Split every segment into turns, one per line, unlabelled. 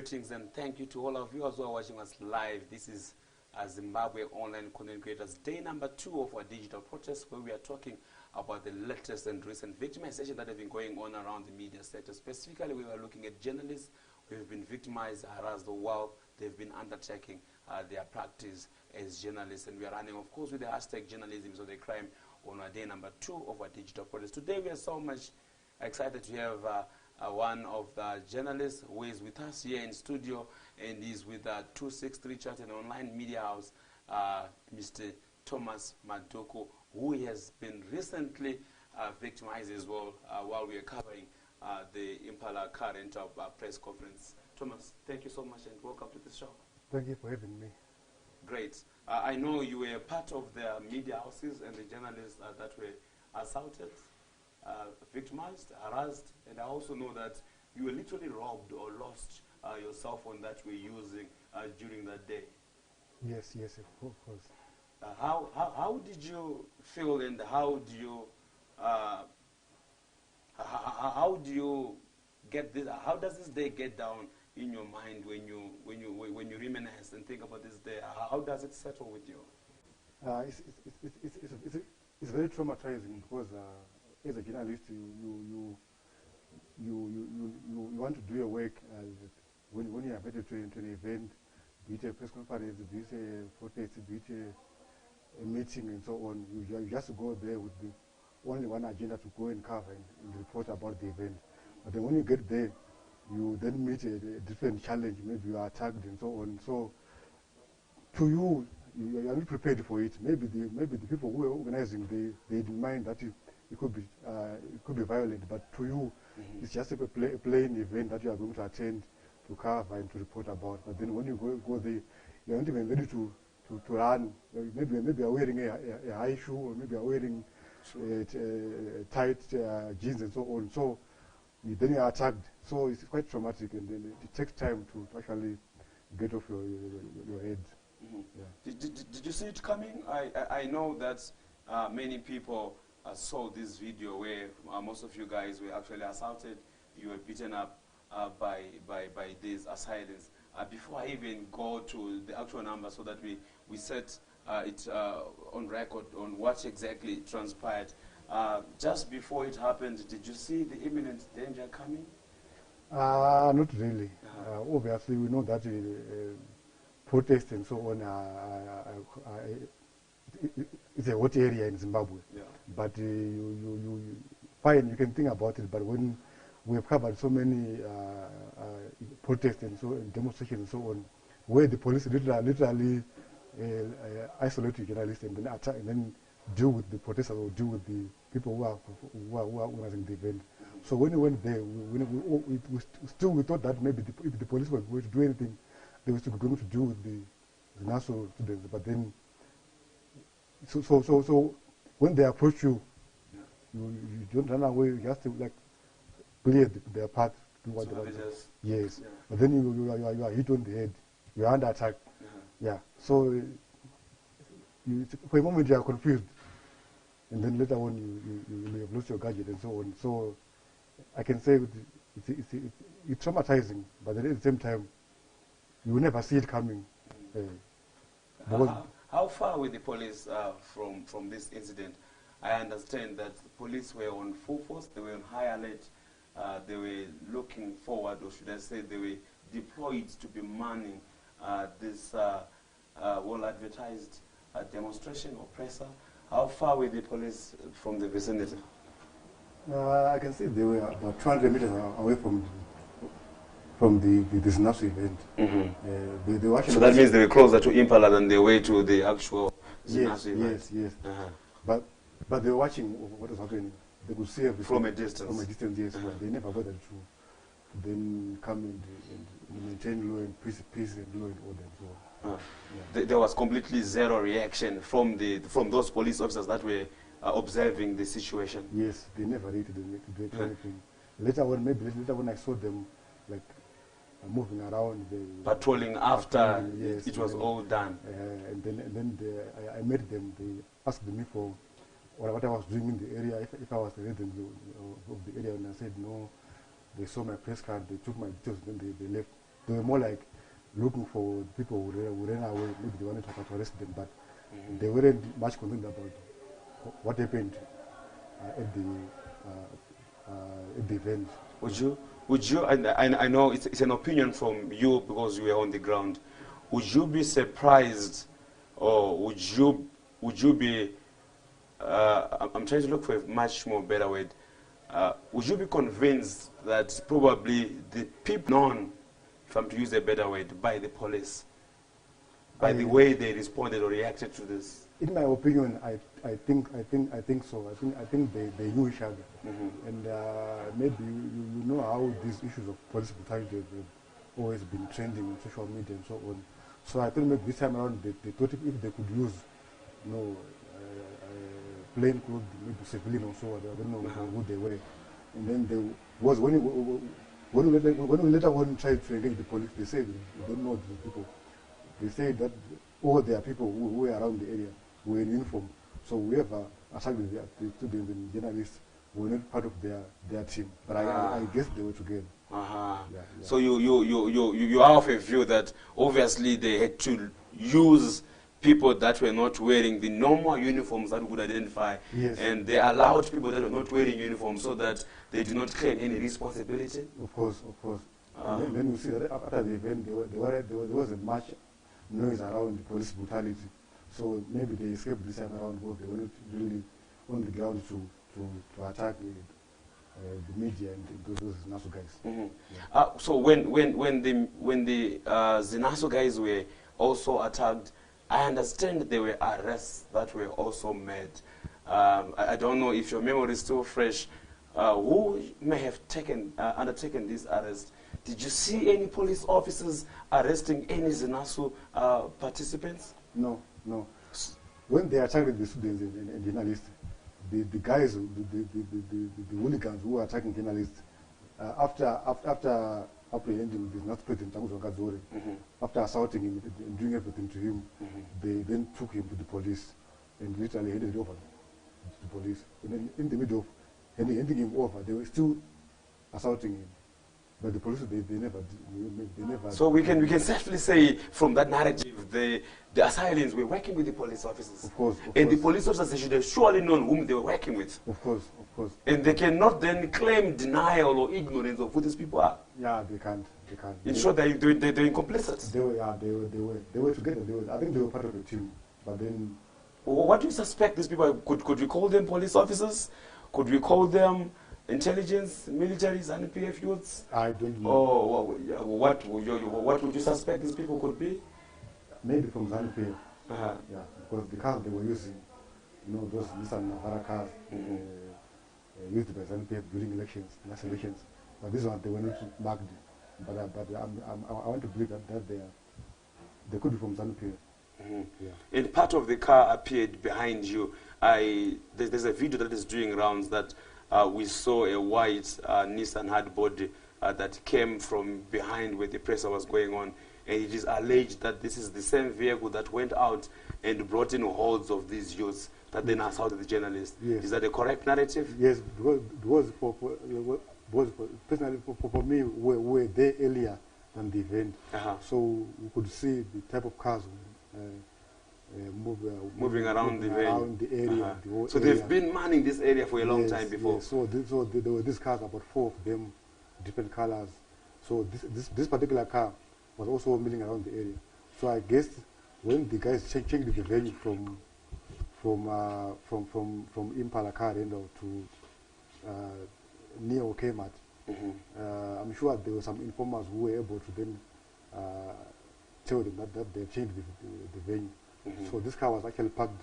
Greetings and thank you to all of you as well watching us live. This is Zimbabwe Online Content Creators Day number 2 of our digital protest, where we are talking about the latest and recent victimization that have been going on around the media sector. Specifically, we are looking at journalists who have been victimized, harassed while they've been undertaking their practice as journalists. And we are running, of course, with the hashtag journalism is the crime on our day number 2 of our digital protest. Today, we are so much excited to have one of the journalists who is with us here in studio, and is with 263 Chat and Online Media House, Mr. Thomas Madhuku, who has been recently victimized as well while we are covering the Impala car rental press conference. Thomas, thank you so much and welcome to the show.
Thank you for having me.
Great. I know you were part of the media houses and the journalists that were assaulted, victimized, harassed, and I also know that you were literally robbed or lost your cell phone that you were using during that day.
Yes, of course.
How did you feel, and how do you get this? How does this day get down in your mind when you reminisce and think about this day? How does it settle with you?
It's very traumatizing because as a journalist, you want to do your work. When you are invited to an event, be it a press conference, be it a protest, be it a meeting and so on, you just go there with the only one agenda to go and cover and report about the event. But then when you get there, you then meet a different challenge. Maybe you are attacked and so on. So to you are not prepared for it. Maybe the people who are organizing, they didn't mind that it could be violent, but to you, it's just a plain event that you are going to attend, to cover and to report about. But then when you go there, you're not even ready to run. Maybe you are wearing a high shoe, or maybe you are wearing tight jeans and so on. So then you are attacked. So it's quite traumatic, and then it takes time to actually get off your head. Yeah.
Did you see it coming? I know that many people saw this video where most of you guys were actually assaulted. You were beaten up by these assailants. Before I even go to the actual number, so that we set it on record on what exactly transpired, just before it happened, did you see the imminent danger coming?
Not really. Obviously, we know that protests and so on it's a hot area in Zimbabwe. Yeah. But you you can think about it. But when we have covered so many protests and so and demonstrations and so on, where the police literally isolate the journalists and then attack and then deal with the protesters or deal with the people who are organizing the event. So when we went there, we thought that maybe if the police were going to do anything, they were going to do with the national students. But then, so when they approach you, you don't run away. You have to clear their path. Do what they want. Yes, yeah. But then you are hit on the head. You are under attack. Yeah. So for a moment you are confused, and then later on you have lost your gadget and so on. So I can say it's traumatizing, but at the same time, you will never see it coming.
How far were the police from this incident? I understand that the police were on full force, they were on high alert, they were looking forward, or should I say they were deployed to be manning this well-advertised demonstration or presser. How far were the police from the vicinity?
I can say they were about 200 meters away from this national event. They were
so that means they were closer to Impala than they were to the actual national event?
Yes. But they were watching what was happening. They could see everything.
From a distance?
From a distance, yes. But they never bothered to then come and maintain law and peace and law and order. So,
there was completely zero reaction from those police officers that were observing the situation?
Yes, they never reacted to do anything. Later on, I saw them moving around,
patrolling after
yes,
it was all done.
And then I met them. They asked me for what I was doing in the area, if I was the resident of the area, and I said no. They saw my press card, they took my details, then they left. They were more like looking for people who ran away. Maybe they wanted to arrest them, but they weren't much concerned about what happened at the event.
Would you? And I know it's an opinion from you because you were on the ground. Would you be surprised, or would you be? I'm trying to look for a much more better word. Would you be convinced that probably the people known, if I'm to use a better word, by the police, by the way they responded or reacted to this?
In my opinion, I think so. I think they knew each other, and maybe you know how these issues of police brutality have always been trending on social media and so on. So I think maybe this time around they thought if they could use, plain clothes, maybe civilian or so, I don't know who they were, and then there was when we later on tried to engage the police, they said we don't know these people. They say that all their people who were around the area were in uniform. So whoever attacked the students and journalists were not part of their team. But I guess they were together. Yeah.
So you are of a view that obviously they had to use people that were not wearing the normal uniforms that we could identify,
yes,
and they allowed people that were not wearing uniforms so that they do not claim any responsibility?
Of course. And then you see that after the event, there wasn't much noise around the police brutality. So maybe they escaped this time around because they were not really on the ground to attack the media and those Zinaso guys.
Yeah. So when the Zinaso guys were also attacked, I understand there were arrests that were also made. I don't know if your memory is still fresh. Who may have undertaken this arrest? Did you see any police officers arresting any Zinaso participants?
No. When they attacked the students and journalists, the guys, the hooligans who were attacking journalists, after apprehending the Zinaso president, Tanguzo Kadzore, after assaulting him and doing everything to him, they then took him to the police and literally handed over to the police. And then in the middle of handing him over, they were still assaulting him. But the police, they never.
So we can safely say from that narrative, the assailants were working with the police officers.
Of course.
And the police officers, they should have surely known whom they were working with.
Of course.
And they cannot then claim denial or ignorance of who these people are.
Yeah, they can't.
In short, they're complicit.
They were together. I think they were part of the team. But then,
what do you suspect these people? Could we call them police officers? Could we call them intelligence, militaries, and PF youths?
I don't know.
Oh, what would you suspect these people could be?
Maybe from ZANU-PF. Yeah, because the cars they were using, those Nissan Navara cars used by ZANU-PF during last elections. But this one they were not marked. But I want to believe that they could be from ZANU-PF. Yeah.
And part of the car appeared behind you. There's a video that is doing rounds that we saw a white Nissan hardbody that came from behind where the presser was going on, and it is alleged that this is the same vehicle that went out and brought in hordes of these youths that then assaulted the journalist.
Yes.
Is that a correct narrative?
Yes, because personally for me, we were there earlier than the event, so we could see the type of cars
moving around the
area.
So they've been manning this area for a long time before.
Yes. So there were these cars, about 4 of them, different colors. So this particular car was also milling around the area. So I guess when the guys changed the venue from Impala car rental to Neo Kmart, I'm sure there were some informers who were able to then tell them that they changed the venue. So this car was actually parked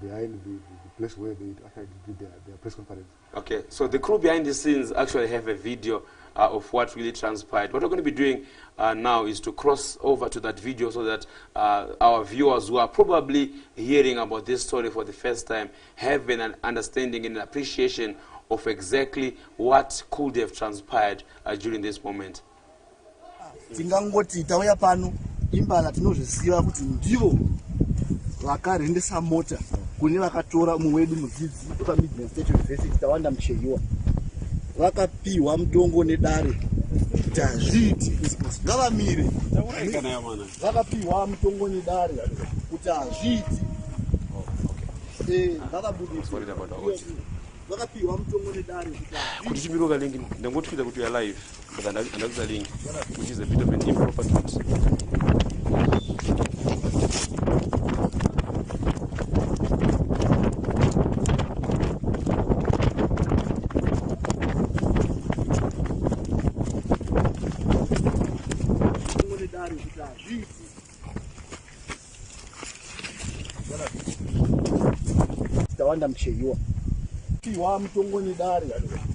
behind the place where they actually did their press conference. Okay,
so the crew behind the scenes actually have a video of what really transpired. What we're going to be doing now is to cross over to that video so that our viewers who are probably hearing about this story for the first time have an understanding and an appreciation of exactly what could have transpired during this moment.
Tingangoti tauya pano Impala tinozviziva kuti ndivo vakarendesa mota kune vakatora mumwe wedu mudzidzi paMidland State University Tawanda Mucheiwa, vakapiwa mutongo nedare kuti hazviiti ngavamire vakapiwa mutongo nedare kuti hazviiti ngavabudise vakapiwa mutongo nedare
kuti chimiroka link ndangotwita kuti you're live but andakuza link which is a bit of an improper tweet.
tawanda mcheyiwa piwa mutongo nedare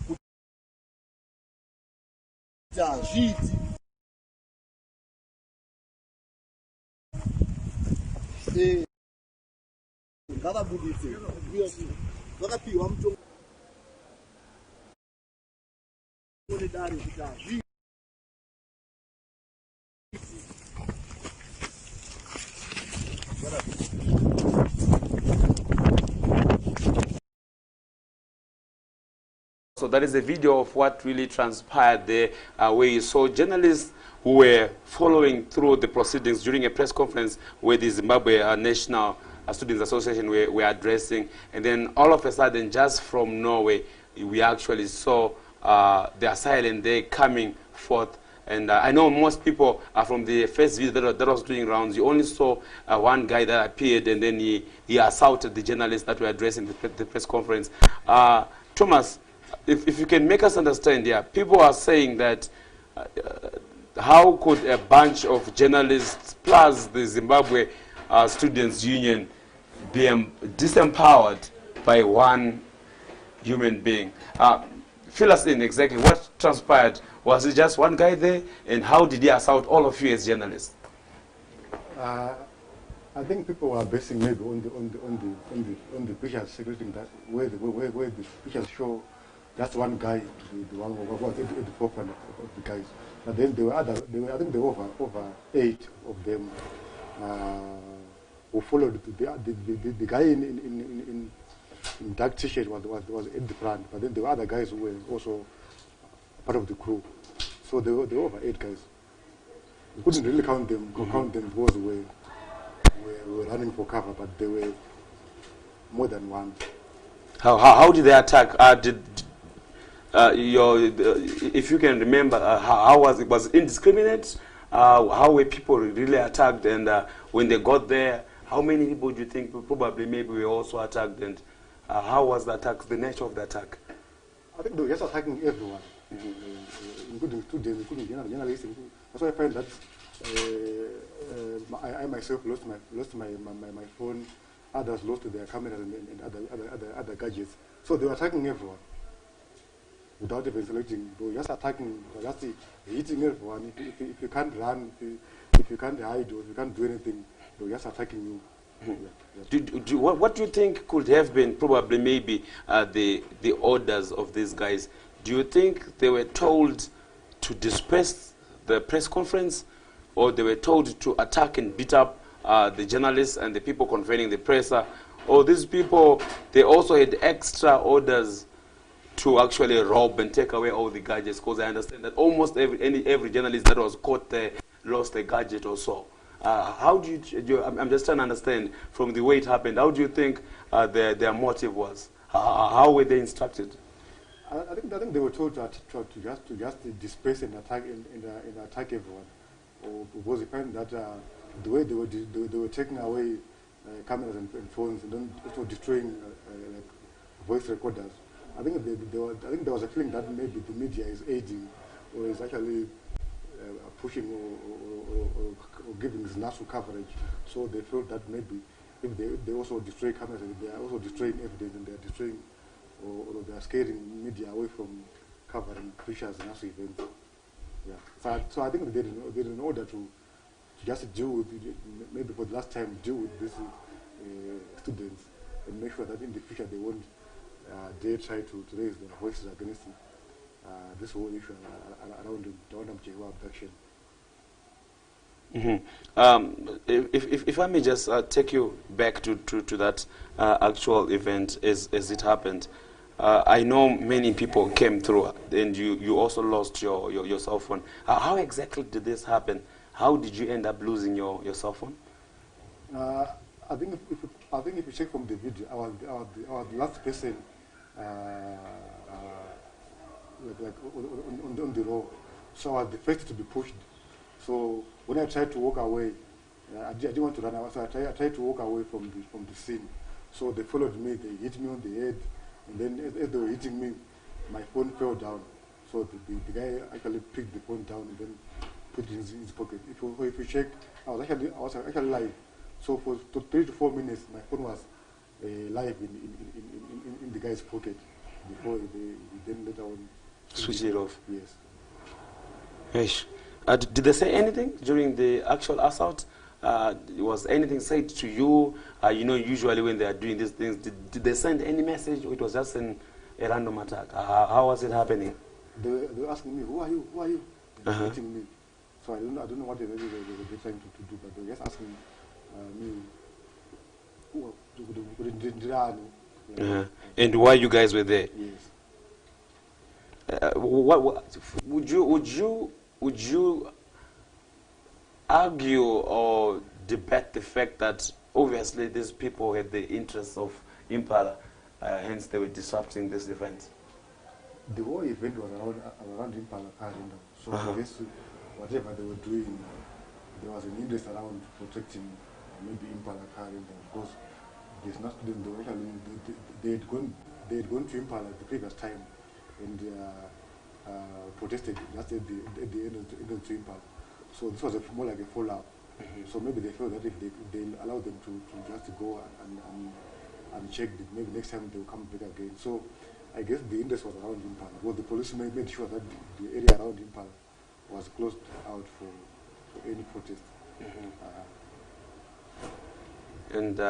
kuti hazviiti ngavabudise vakapiwa mutongo nedare kuti hazviiti.
So that is a video of what really transpired there, where you saw journalists who were following through the proceedings during a press conference where the Zimbabwe National Students Association were addressing. And then all of a sudden, just from Norway, we actually saw the assailant there coming forth. And I know most people from the first video that was doing rounds, you only saw one guy that appeared, and then he assaulted the journalists that were addressing the press conference. Thomas, if you can make us understand here, people are saying that how could a bunch of journalists plus the Zimbabwe Students' Union be disempowered by one human being? Fill us in exactly what transpired. Was it just one guy there, and how did he assault all of you as journalists?
I think people are basing maybe on the pictures circulating that where the pictures show just one guy, the one who was at the forefront of the guys. But then there were other. I think there were over 8 of them who followed the guy in dark t-shirt was at the front. But then there were other guys who were also part of the crew. So there were over 8 guys. We couldn't really count them because we were running for cover, but there were more than one.
How did they attack? If you can remember, how was it? Was it indiscriminate? How were people really attacked? And when they got there, how many people do you think probably maybe were also attacked? And how was the attack? The nature of the attack?
I think they were just attacking everyone, including students, including journalists. That's why I find that I myself lost my phone. Others lost their cameras and other gadgets. So they were attacking everyone without even selecting. They were just attacking, just hitting everyone. If you can't run, if you can't hide, or if you can't do anything, they were just attacking you. Yeah.
What do you think could have been probably maybe the orders of these guys? Do you think they were told to disperse the press conference, or they were told to attack and beat up the journalists and the people convening the press? Or these people, they also had extra orders to actually rob and take away all the gadgets? Because I understand that almost every journalist that was caught there lost a gadget or so. How do you I'm just trying to understand from the way it happened, how do you think their motive was? How were they instructed?
I think they were told to just disperse and attack and attack everyone. Because they find that the way they were taking away cameras and phones, and then also destroying like voice recorders. I think there was a feeling that maybe the media is aiding or is actually pushing or giving this national coverage. So they felt that maybe if they also destroy cameras, they are also destroying evidence, and they are destroying or they are scaring media away from covering Fisher's national events. Yeah. So I think they did in order to just deal with, maybe for the last time, deal with these students and make sure that in the future they won't dare try to raise their voices against this whole issue around the Mchewa abduction.
If I may just take you back to that actual event as it happened, I know many people came through, and you also lost your cell phone. How exactly did this happen? How did you end up losing your cell phone?
I think if you check from the video, I was the last person on the row, so I was the first to be pushed. So when I tried to walk away, I didn't want to run away, so I tried to walk away from the scene. So they followed me, they hit me on the head, and then as they were hitting me, my phone fell down. So the guy actually picked the phone down and then put it in his pocket. If you check, I was actually live. So for 3 to 4 minutes, my phone was live in the guy's pocket before he then later on
switch it off.
Yes.
Yes. Did they say anything during the actual assault? Was anything said to you? Usually when they are doing these things, did they send any message, or it was just a random attack? How was it happening?
They were asking me, who are you? Who are you? They were hitting me. So I don't know what they were trying to do, but they were just asking me, who
and why you guys were there?
Yes.
What would you argue or debate the fact that obviously these people had the interests of Impala, hence they were disrupting this event?
The whole event was around Impala car rental. So I guess whatever they were doing, there was an interest around protecting maybe Impala car rental. Of course, there's not they had gone to Impala the previous time and protested just at the end of the Impala. So this was more like a fallout. So maybe they felt that if they allow them to just go and check, maybe next time they will come back again. So I guess the interest was around Impala. Well, the police made sure that the area around Impala was closed out for any protest.
And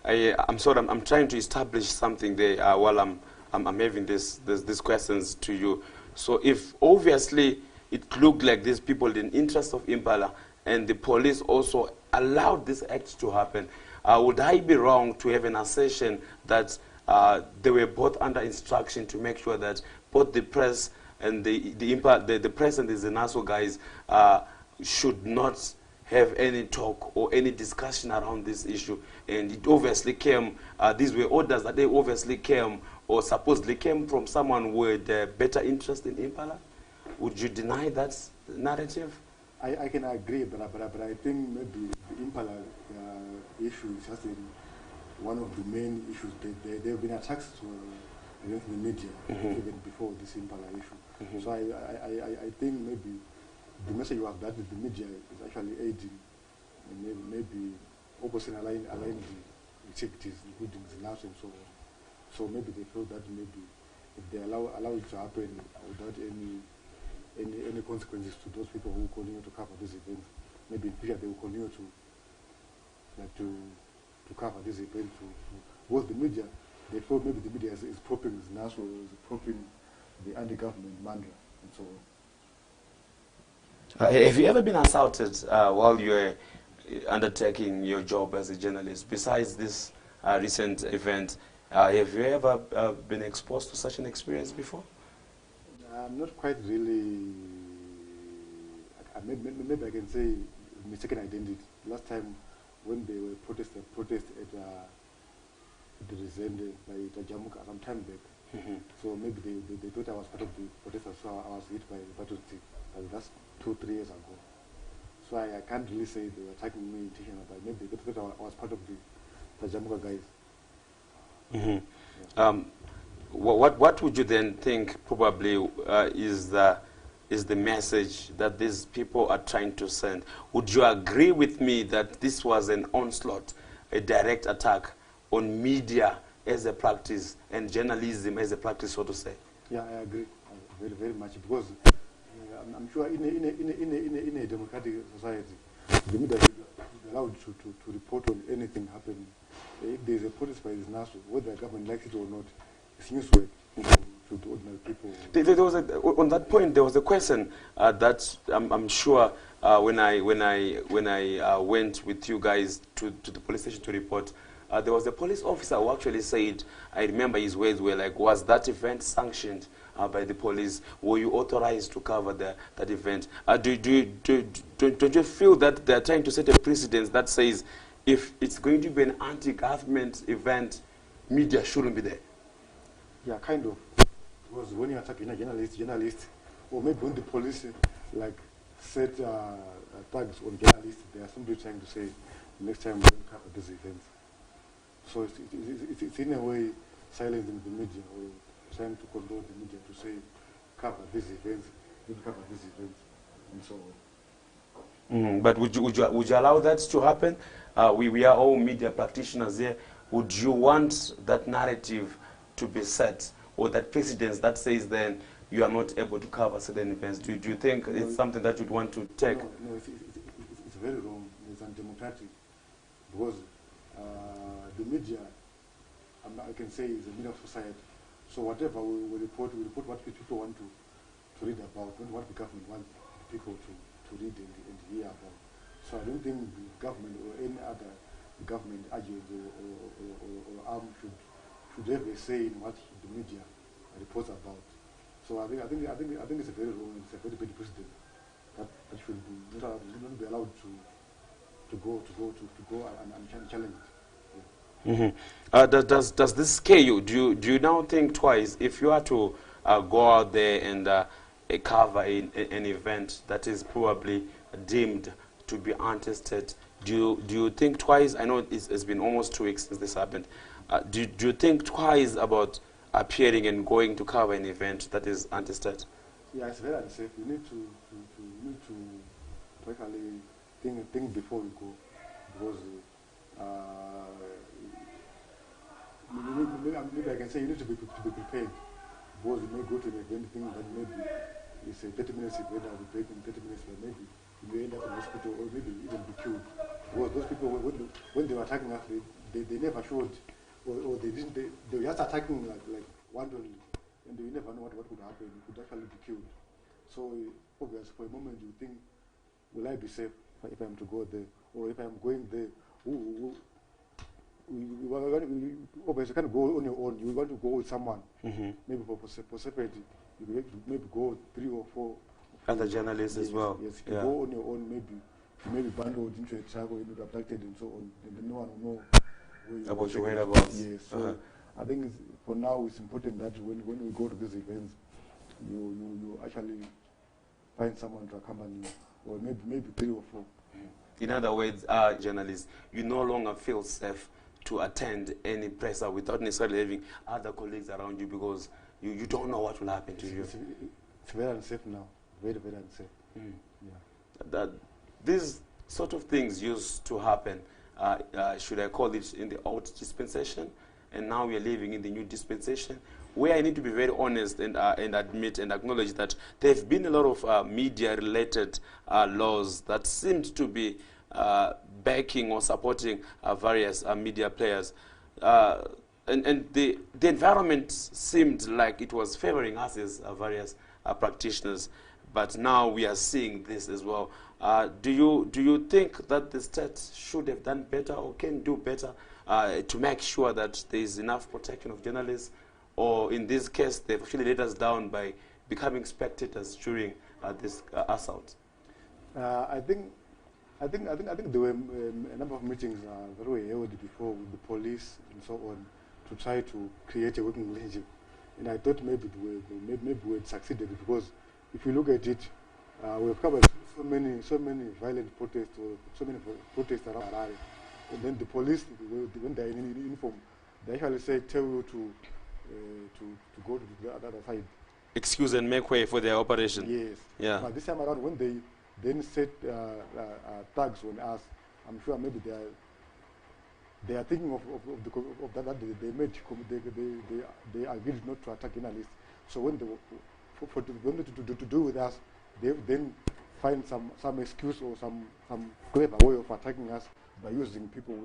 I'm trying to establish something there while I'm having these questions to you. So if obviously it looked like these people in interest of Impala and the police also allowed this act to happen, would I be wrong to have an assertion that they were both under instruction to make sure that both the press and the press and the Zenaso guys should not have any talk or any discussion around this issue? And it obviously came, these were orders that they obviously came or supposedly came from someone with better interest in Impala? Would you deny that narrative?
I can agree, but I think maybe the Impala issue is just one of the main issues. There have been attacks against the media even before this Impala issue. So I think maybe the message was that the media is actually aiding and maybe opposite aligning the activities, including the labs and so on. So maybe they feel that maybe if they allow it to happen without any consequences to those people who continue to cover these events, maybe in future they will continue to cover this event. Because the media, they feel maybe the media is propping the national, is propping the anti-government mantra and so on.
Have you ever been assaulted while you were undertaking your job as a journalist? Besides this recent event, have you ever been exposed to such an experience before?
Not quite really. Maybe I can say mistaken identity. Last time when they were protest at the Resende by Tajamuka some time back. So maybe they thought I was part of the protesters, so I was hit by the battle stick. That's 2-3 years ago. So I can't really say they were attacking me intentionally, but maybe they thought I was part of the Tajamuka guys.
Yeah. What would you then think probably is the message that these people are trying to send? Would you agree with me that this was an onslaught, a direct attack on media as a practice and journalism as a practice, so to say?
Yeah, I agree very, very much, because I'm sure in a democratic society, the media should be allowed to report on anything happening. If there's a protest by this national, whether the government likes it or not, it's newswork to ordinary people.
On that point, there was a question that I'm sure when I went with you guys to the police station to report, there was a police officer who actually said, I remember his words were like, was that event sanctioned by the police? Were you authorized to cover that event? Don't you feel that they're trying to set a precedence that says if it's going to be an anti-government event, media shouldn't be there?
Yeah, kind of. Because when you attack a journalist, or maybe when the police like set tags on journalists, they are simply trying to say, next time we don't cover this event. So it's in a way silencing the media, or trying to control the media to say, cover this event, don't cover this event, and so on.
But would you allow that to happen? We are all media practitioners here. Would you want that narrative to be set, or that precedence that says then you are not able to cover certain events? Do you think it's something that you'd want to take?
No, it's very wrong. It's undemocratic, because the media, I can say, is a media of society. So whatever we report what people want to read about, not what the government wants people to read and hear about. So I don't think the government or any other government agency or arm should have a say in what the media reports about. So I think it's a very wrong, it's a very bad precedent that should not be allowed to go and challenge it.
Yeah. Does this scare you? Do you now think twice if you are to go out there and cover an event that is probably deemed to be untested? Do you think twice? I know it's been almost 2 weeks since this happened. Do you think twice about appearing and going to cover an event that is untested?
Yeah, it's very unsafe. You need to actually think before you go, because maybe I can say you need to be prepared, because you may go to an event thinking that maybe it's a 30 minutes event, I'll be break in 30 minutes, but maybe you may end up in hospital or maybe even be killed. Because those people, when they were attacking us, they never showed, or they didn't, they were just attacking like randomly, and you never know what could happen. You could actually be killed. So obviously, for a moment, you think, will I be safe if I'm to go there, or if I'm going there? Obviously, you can't go on your own. You want to go with someone. Maybe for safety, you maybe go 3 or 4
other journalists as well.
Yes, you go on your own. Maybe you may be bundled into a truck or you may be abducted and so on, and then no one will know
about your whereabouts.
Yes, so I think for now it's important that when we go to these events, you actually find someone to accompany you, or maybe 3 or 4.
In other words, journalists, you no longer feel safe to attend any presser without necessarily having other colleagues around you, because you don't know what will happen to you.
It's very unsafe now, very, very unsafe.
Yeah. These sort of things used to happen, should I call it, in the old dispensation, and now we are living in the new dispensation, where I need to be very honest and admit and acknowledge that there have been a lot of media-related laws that seemed to be backing or supporting various media players. And the environment seemed like it was favoring us as various practitioners, but now we are seeing this as well. Do you think that the state should have done better or can do better to make sure that there is enough protection of journalists, or in this case they've actually let us down by becoming spectators during this assault?
I think there were a number of meetings that were held before with the police and so on to try to create a working relationship, and I thought maybe we had succeeded, because if you look at it, we have covered so many violent protests, or so many protests around Harare, and then the police, when they are in uniform, they actually say tell you to go to the other side. Excuse
and make way for their operation.
Yes.
Yeah.
But this time around, when they then set tags on us, I'm sure maybe they are thinking of that they made. They agreed not to attack journalists. So when for them to do with us, they then find some excuse or some clever way of attacking us by using people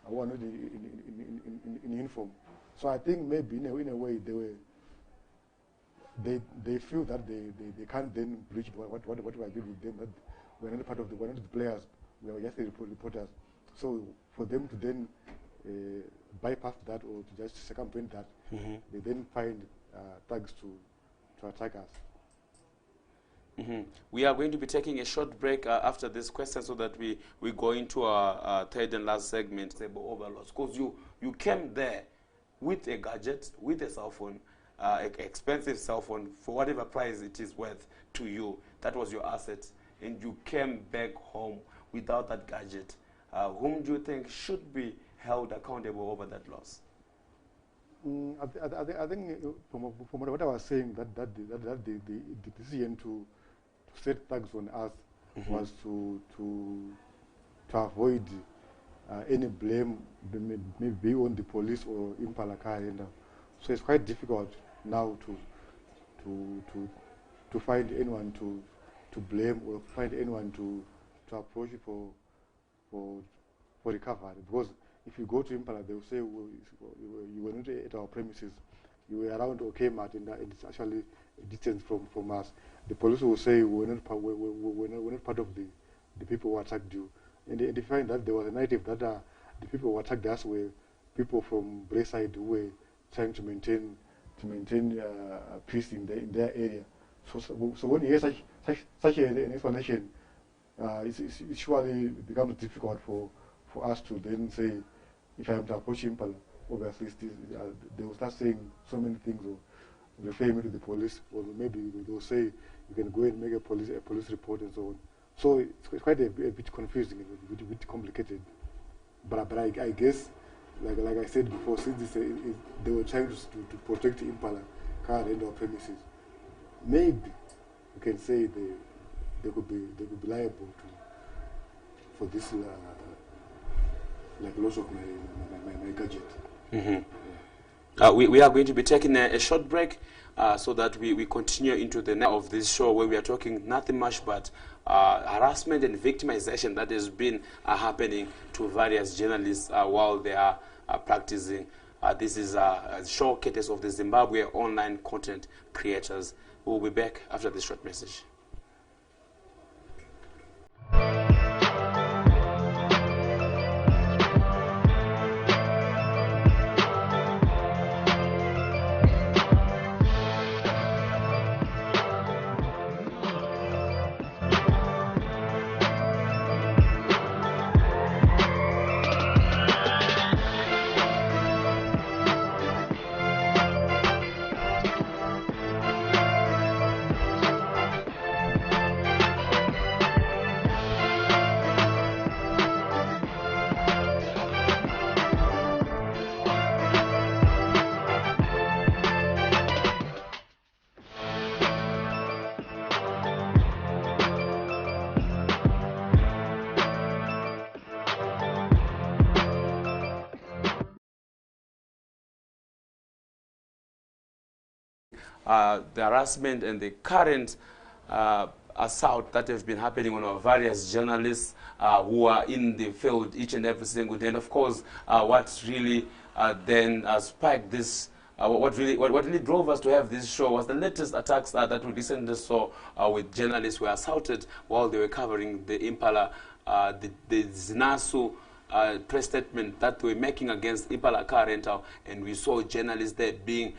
who are not in uniform. So I think maybe in a way they feel that they can't then breach what we agreed with them, that we're not part of we're not the players, we are just the reporters. So for them to then bypass that or to just circumvent that, they then find thugs to attack us.
We are going to be taking a short break after this question so that we go into our third and last segment, overloads. Because you came there with a gadget, with a cell phone, expensive cell phone, for whatever price it is worth to you. That was your asset. And you came back home without that gadget. Whom do you think should be held accountable over that loss?
I think from what I was saying, that the decision to set thugs on us was to avoid any blame maybe on the police or Impala car. So it's quite difficult now to find anyone to blame or find anyone to approach for recovery, because if you go to Impala, they will say, well, you were not at our premises, you were around Okmart, and it's actually a distance from us. The police will say we're not part of the people who attacked you. And they find that there was a narrative that the people who attacked us were people from Brayside who were trying to maintain peace in their area. So when you hear such an explanation, it surely becomes difficult for us to then say, if I am to approach Impala, obviously they will start saying so many things, or refer me to the police, or maybe they will say you can go and make a police report and so on. So it's quite a bit confusing, a bit complicated. But I guess, like I said before, since they were trying to protect Impala car and our premises, maybe you can say they could be liable for this loss of my gadget.
We are going to be taking a short break so that we continue into the next of this show, where we are talking nothing much but harassment and victimization that has been happening to various journalists while they are practicing. This is a show courtesy of the Zimbabwe online content creators. We'll be back after this short message. The harassment and the current assault that have been happening on our various journalists who are in the field each and every single day. And of course, what really then spiked this, what really drove us to have this show was the latest attacks that we recently saw with journalists who were assaulted while they were covering the Impala, the Zinasu press statement that they were making against Impala car rental, and we saw journalists there being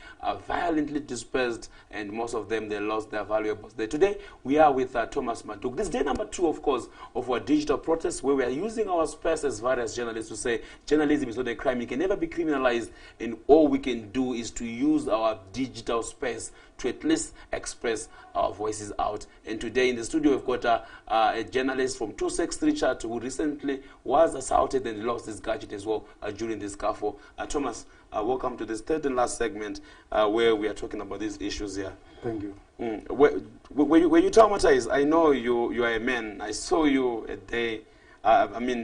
violently dispersed, and most of them, they lost their valuables there. Today, we are with Thomas Madhuku. This is day number 2, of course, of our digital protest, where we are using our space as various journalists to say journalism is not a crime. It can never be criminalized, and all we can do is to use our digital space to at least express our voices out. And today in the studio, we've got a journalist from 263 Chat who recently was assaulted and lost his gadget as well during this scuffle. Thomas, welcome to this third and last segment where we are talking about these issues here.
Thank you.
Were you traumatized? I know you are a man. I saw you a day,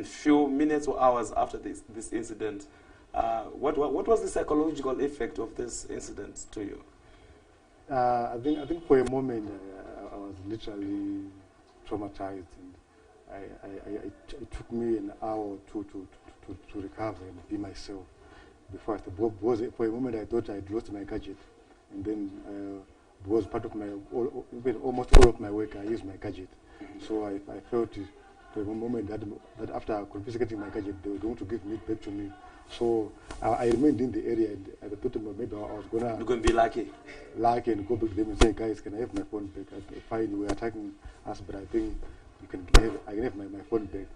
few minutes or hours after this incident. What was the psychological effect of this incident to you?
I think for a moment I was literally traumatized, and it took me an hour or two to recover and be myself. Before for a moment I thought I'd lost my gadget, and then because part of my almost all of my work I use my gadget, so I felt to the moment that after confiscating my gadget, they were going to give it back to me. So I remained in the area, and I thought maybe I was
You're going to be lucky.
And go back to them and say, guys, can I have my phone back? Fine, you were attacking us, but I think I can have my phone back.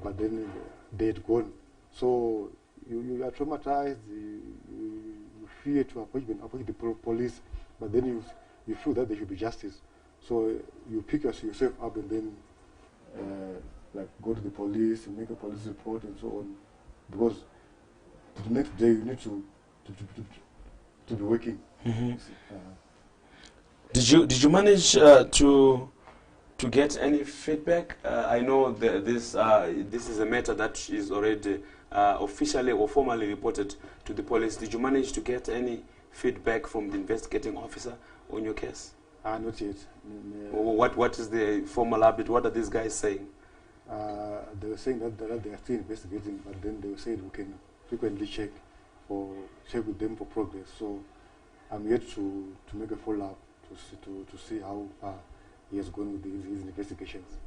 But then they had gone. So you are traumatized, you fear to approach the police, but then you feel that there should be justice. So you pick yourself up and then like go to the police and make a police report and so on, because the next day you need to be working.
Mm-hmm. Did you manage to get any feedback? I know this is a matter that is already officially or formally reported to the police. Did you manage to get any feedback from the investigating officer on your case?
Not yet.
What is the formal update? What are these guys saying?
They were saying that they are still investigating, but then they were saying we can frequently check with them for progress. So I'm yet to make a follow-up to see how far he has gone with his investigations.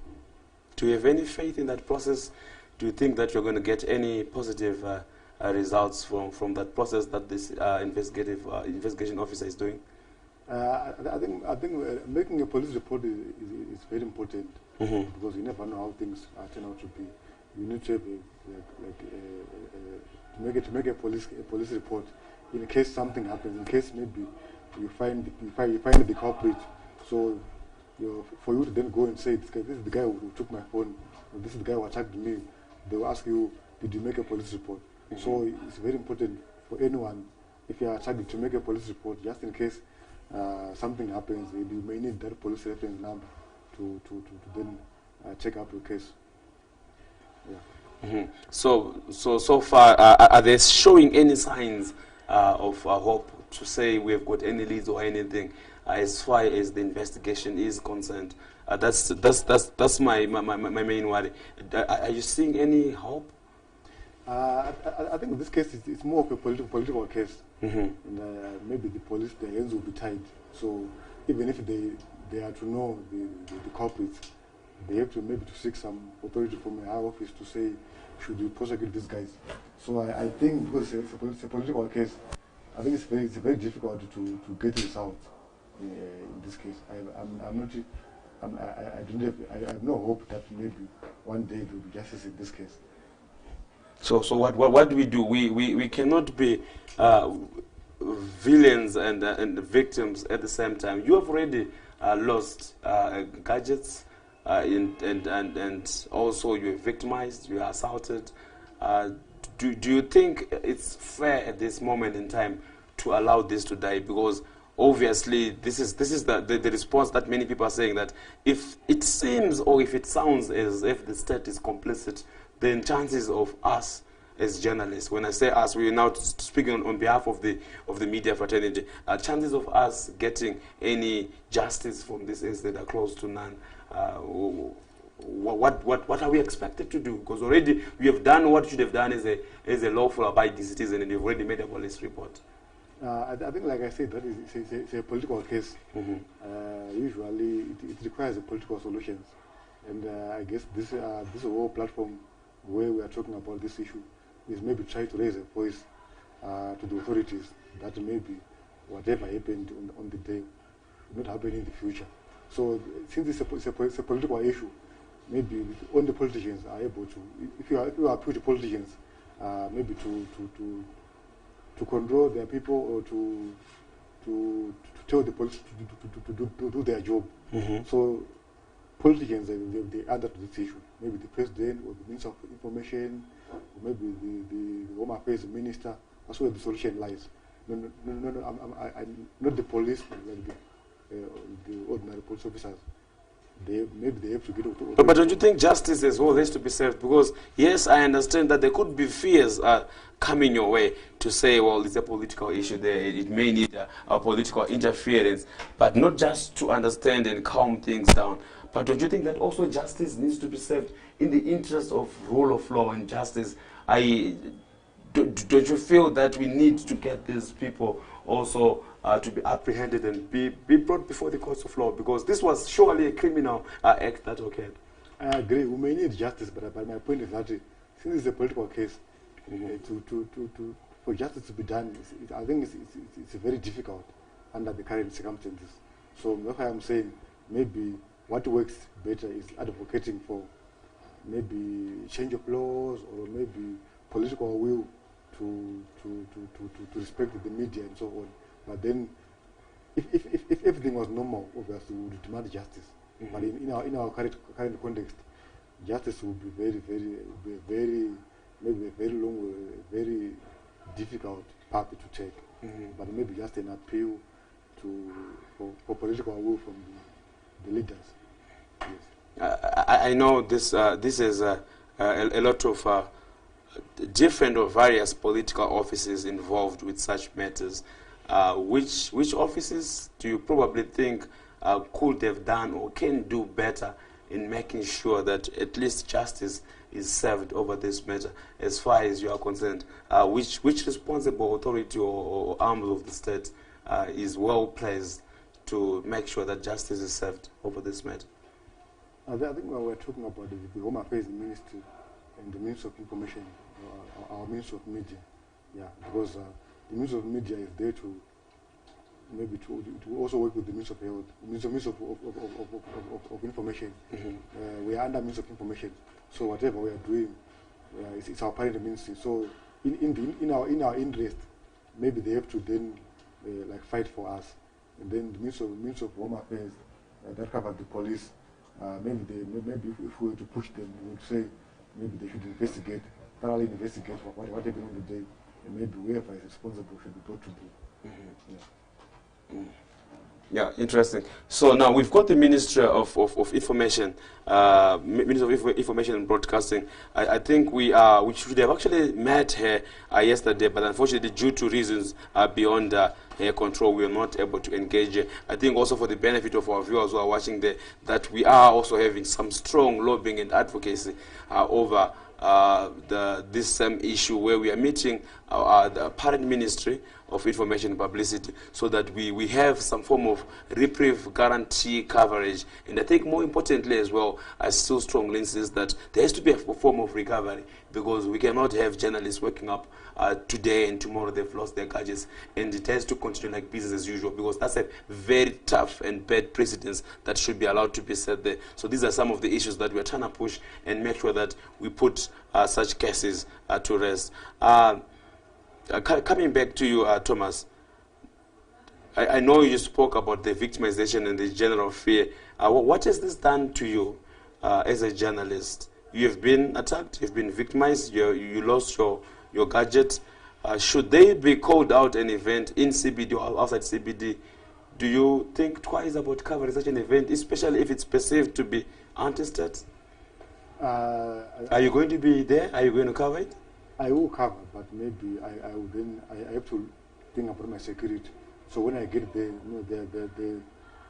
Do you have any faith in that process? Do you think that you're going to get any positive results from that process that this investigation officer is doing?
I think making a police report is very important, because you never know how things turn out to be. You need to have to make a police report in case something happens. In case maybe you find the culprit. So for you to then go and say, this is the guy who took my phone, or this is the guy who attacked me, they will ask you, did you make a police report? So it's very important for anyone, if you are attacked, to make a police report, just in case something happens. You may need that police reference number to then check up your case. Yeah.
Mm-hmm. So far, are they showing any signs of hope to say we have got any leads or anything as far as the investigation is concerned? That's my main worry. Are you seeing any hope?
I think in this case it's more of a political case. And maybe the police, their hands will be tied. So even if they are to know the culprits, they have to maybe to seek some authority from a high office to say, should we prosecute these guys? So I think because it's a political case, I think it's very difficult to get results in this case. I have no hope that maybe one day there will be justice in this case.
So what do we do? We cannot be villains and victims at the same time. You have already lost gadgets, and also you are victimized, you are assaulted. Do you think it's fair at this moment in time to allow this to die? Because obviously this is the response that many people are saying, that if it seems or if it sounds as if the state is complicit, then chances of us as journalists, when I say us, we are now speaking on behalf of the media fraternity, chances of us getting any justice from this incident are close to none. What are we expected to do? Because already we have done what you should have done as a lawful abiding citizen, and you've already made a police report.
I think, like I said, that it's a political case. Usually it requires a political solutions, and I guess this whole platform where we are talking about this issue is maybe try to raise a voice to the authorities that maybe whatever happened on the day will not happen in the future. So since it's a political issue, maybe only politicians are able to, if you are put politicians, maybe to control their people, or to tell the police to do their job. So politicians, they answer to this issue. Maybe the president or the minister of information, or maybe the Home Affairs minister. That's where the solution lies. No, I'm not the police, like the ordinary police officers. Maybe they have to get.
But don't you think justice as well has to be served? Because yes, I understand that there could be fears coming your way to say, well, it's a political issue there. It may need a political interference, but not just to understand and calm things down. But don't you think that also justice needs to be served in the interest of rule of law and justice? Don't you feel that we need to get these people also to be apprehended and be brought before the courts of law? Because this was surely a criminal act that occurred.
I agree. We may need justice, but my point is that since it's a political case, for justice to be done, I think it's very difficult under the current circumstances. So that's why I'm saying maybe what works better is advocating for maybe change of laws or maybe political will to respect the media and so on. But then, if everything was normal, obviously we would demand justice. But in our current context, justice will be very maybe a very long, very difficult path to take. But maybe just an appeal for political will from the leaders. Yes.
I know this is a lot of different or various political offices involved with such matters. Which offices do you probably think could have done or can do better in making sure that at least justice is served over this matter, as far as you are concerned? Which responsible authority or arm of the state is well placed to make sure that justice is served over this matter?
I think we're talking about the Home Affairs Ministry and the Ministry of Information, our Ministry of Media. Yeah, because the Ministry of Media is there to maybe to also work with the Ministry of Health, Ministry of Information. We are under Ministry of Information, so whatever we are doing, it's our parent ministry. So in our interest, maybe they have to then like fight for us, and then the Ministry of Home Affairs that covers the police. Maybe if we were to push them, we would say maybe they should thoroughly investigate what happened on the day, and maybe whoever is responsible should be brought to book.
Yeah, interesting. So now we've got the Ministry of Information, Ministry of Information and Broadcasting. I think we should have actually met her yesterday, but unfortunately, due to reasons beyond her control, we are not able to engage her. I think also for the benefit of our viewers who are watching there, that we are also having some strong lobbying and advocacy over this same issue, where we are meeting the parent Ministry of Information and Publicity, so that we have some form of reprieve guarantee coverage. And I think more importantly as well, I still strongly insist that there has to be a form of recovery, because we cannot have journalists waking up today and tomorrow they've lost their gadgets, and it has to continue like business as usual, because that's a very tough and bad precedence that should be allowed to be set there. So these are some of the issues that we're trying to push and make sure that we put such cases to rest. Coming back to you, Thomas, I know you spoke about the victimization and the general fear. What has this done to you as a journalist? You have been attacked, you've been victimized, you lost your gadget. Should they be called out an event in CBD or outside CBD, do you think twice about covering such an event, especially if it's perceived to be anti-state? Are you going to be there? Are you going to cover it?
I will cover, but maybe I have to think about my security. So when I get there,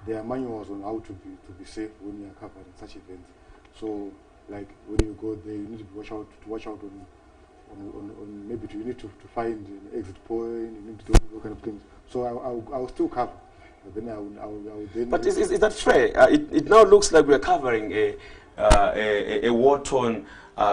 there are manuals on how to be safe when you are covering such events. So like when you go there, you need to watch out on maybe you need to find an exit point. You need to do those kind of things. So I will still cover, but then I will then.
But is that fair? It now looks like we are covering a war-torn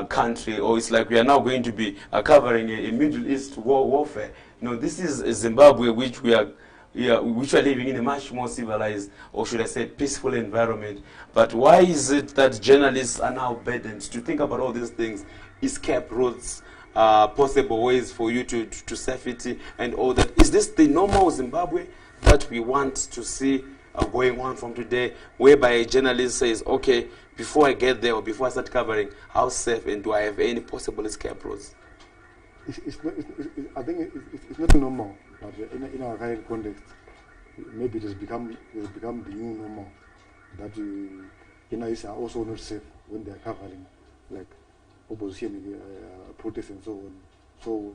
country, or it's like we are now going to be covering a Middle East warfare. No, this is Zimbabwe, which we are living in a much more civilized, or should I say, peaceful environment. But why is it that journalists are now burdened to think about all these things, escape routes, possible ways for you to safety and all that? Is this the normal Zimbabwe that we want to see going on from today, whereby a journalist says, okay, before I get there or before I start covering, how safe and do I have any possible escape routes?
I think it's not normal, but in our current context, maybe it has become the new normal, that journalists are also not safe when they are covering like opposition protests and so on. So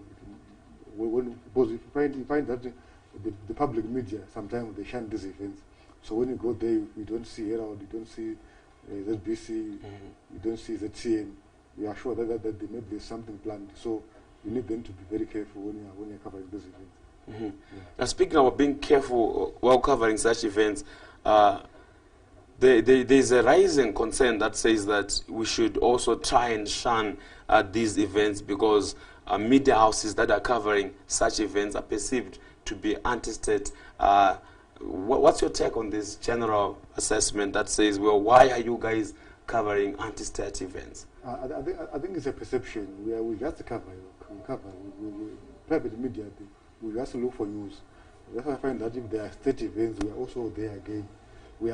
because you find that the public media sometimes they shun these events. So when you go there, you don't see Herald, you don't see ZBC, you don't see ZCN. You are sure that maybe there's something planned. So you need them to be very careful when you're covering those events.
Now, speaking about being careful while covering such events, there's a rising concern that says that we should also try and shun these events because media houses that are covering such events are perceived to be anti-state. What's your take on this general assessment that says, well, why are you guys covering anti-state events?
I think it's a perception. We just cover. Private media, we just look for news. That's why I find that if there are state events, we are also there again. We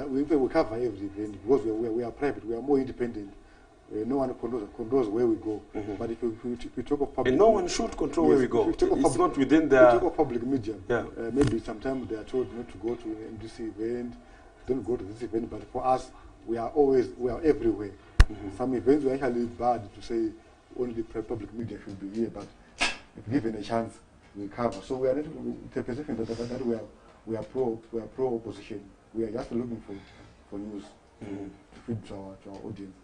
cover every event because we are private. We are more independent. No one controls where we go. But if we talk of public,
and no one should control where we go. It's not within the.
We talk of public media. Yeah. Maybe sometimes they are told not to go to this event, don't go to this event. But for us, we are everywhere. Some events are actually bad to say only public media should be here, but if given a chance, we cover. So we are not. It's a perception that we are pro opposition. We are just looking for news to feed to our audience.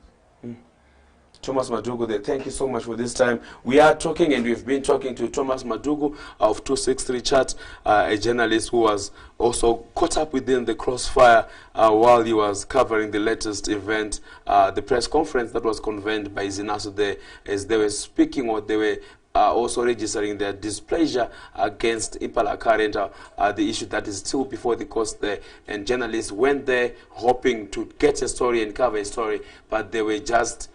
Thomas Madhuku, thank you so much for this time. We are talking, and we've been talking to Thomas Madhuku of 263 Chat, a journalist who was also caught up within the crossfire while he was covering the latest event, the press conference that was convened by Zinasu there, as they were speaking, or they were also registering their displeasure against Impala Current, the issue that is still before the courts there. And journalists went there hoping to get a story and cover a story, but they were just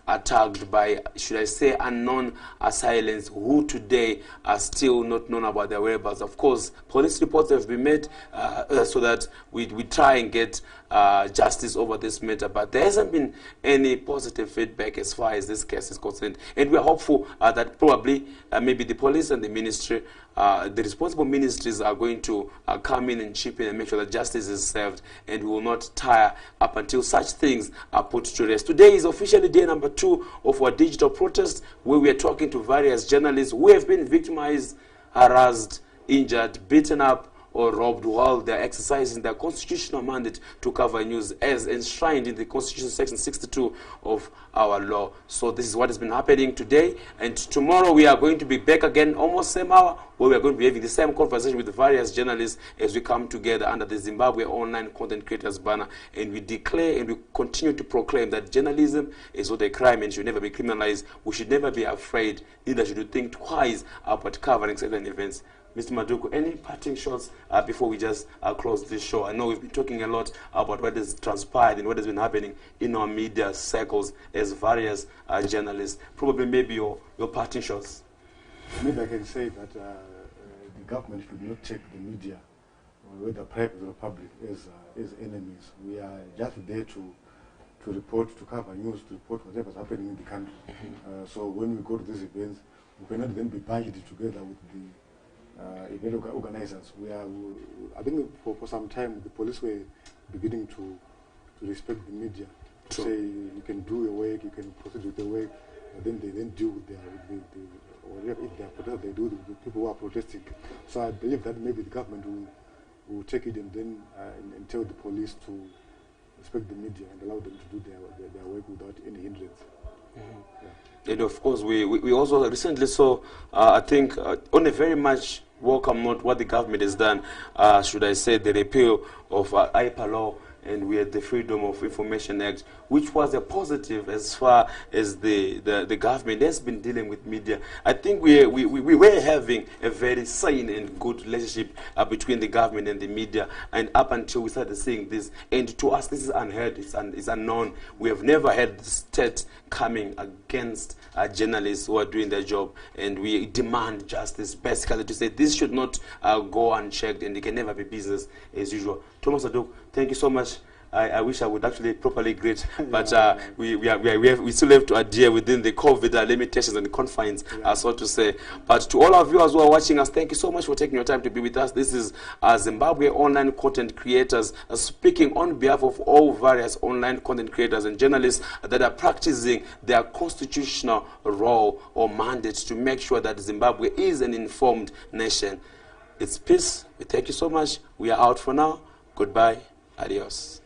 attacked by, should I say, unknown assailants who today are still not known about their whereabouts. Of course, police reports have been made so that we try and get justice over this matter, but there hasn't been any positive feedback as far as this case is concerned. And we're hopeful that probably maybe the police and the ministry, the responsible ministries are going to come in and chip in and make sure that justice is served, and we will not tire up until such things are put to rest. Today is officially day number 2 of our digital protest, where we are talking to various journalists who have been victimized, harassed, injured, beaten up, or robbed while they are exercising their constitutional mandate to cover news as enshrined in the Constitution Section 62 of our law. So this is what has been happening today, and tomorrow we are going to be back again almost same hour, where we are going to be having the same conversation with various journalists as we come together under the Zimbabwe Online Content Creators banner, and we declare and we continue to proclaim that journalism is not a crime and should never be criminalized. We should never be afraid, neither should we think twice about covering certain events. Mr. Madhuku, any parting shots before we just close this show? I know we've been talking a lot about what has transpired and what has been happening in our media circles as various journalists. Probably maybe your parting shots.
Maybe I can say that the government should not take the media, whether private or public, as enemies. We are just there to report, to cover news, to report whatever is happening in the country. So when we go to these events, we cannot then be banded together with the event organizers. I think for some time the police were beginning to respect the media, to say you can do your work, you can proceed with the work, and then they deal with whatever, if they are protesting, they do with the people who are protesting. So I believe that maybe the government will take it and then and tell the police to respect the media and allow them to do their work without any hindrance.
And of course, we also recently saw, I think, on a very much welcome note, what the government has done, should I say, the repeal of IPA law, and we had the Freedom of Information Act, which was a positive as far as the government has been dealing with media. I think we were having a very sane and good relationship between the government and the media, and up until we started seeing this. And to us, this is unheard, it's unknown. We have never had the state coming against journalists who are doing their job, and we demand justice, basically to say this should not go unchecked, and it can never be business as usual. Thomas Madhuku, thank you so much. I wish I would actually properly greet, but we still have to adhere within the COVID limitations and confines, so to say. But to all our viewers who are watching us, thank you so much for taking your time to be with us. This is Zimbabwe Online Content Creators speaking on behalf of all various online content creators and journalists that are practicing their constitutional role or mandate to make sure that Zimbabwe is an informed nation. It's peace. We thank you so much. We are out for now. Goodbye. Adios.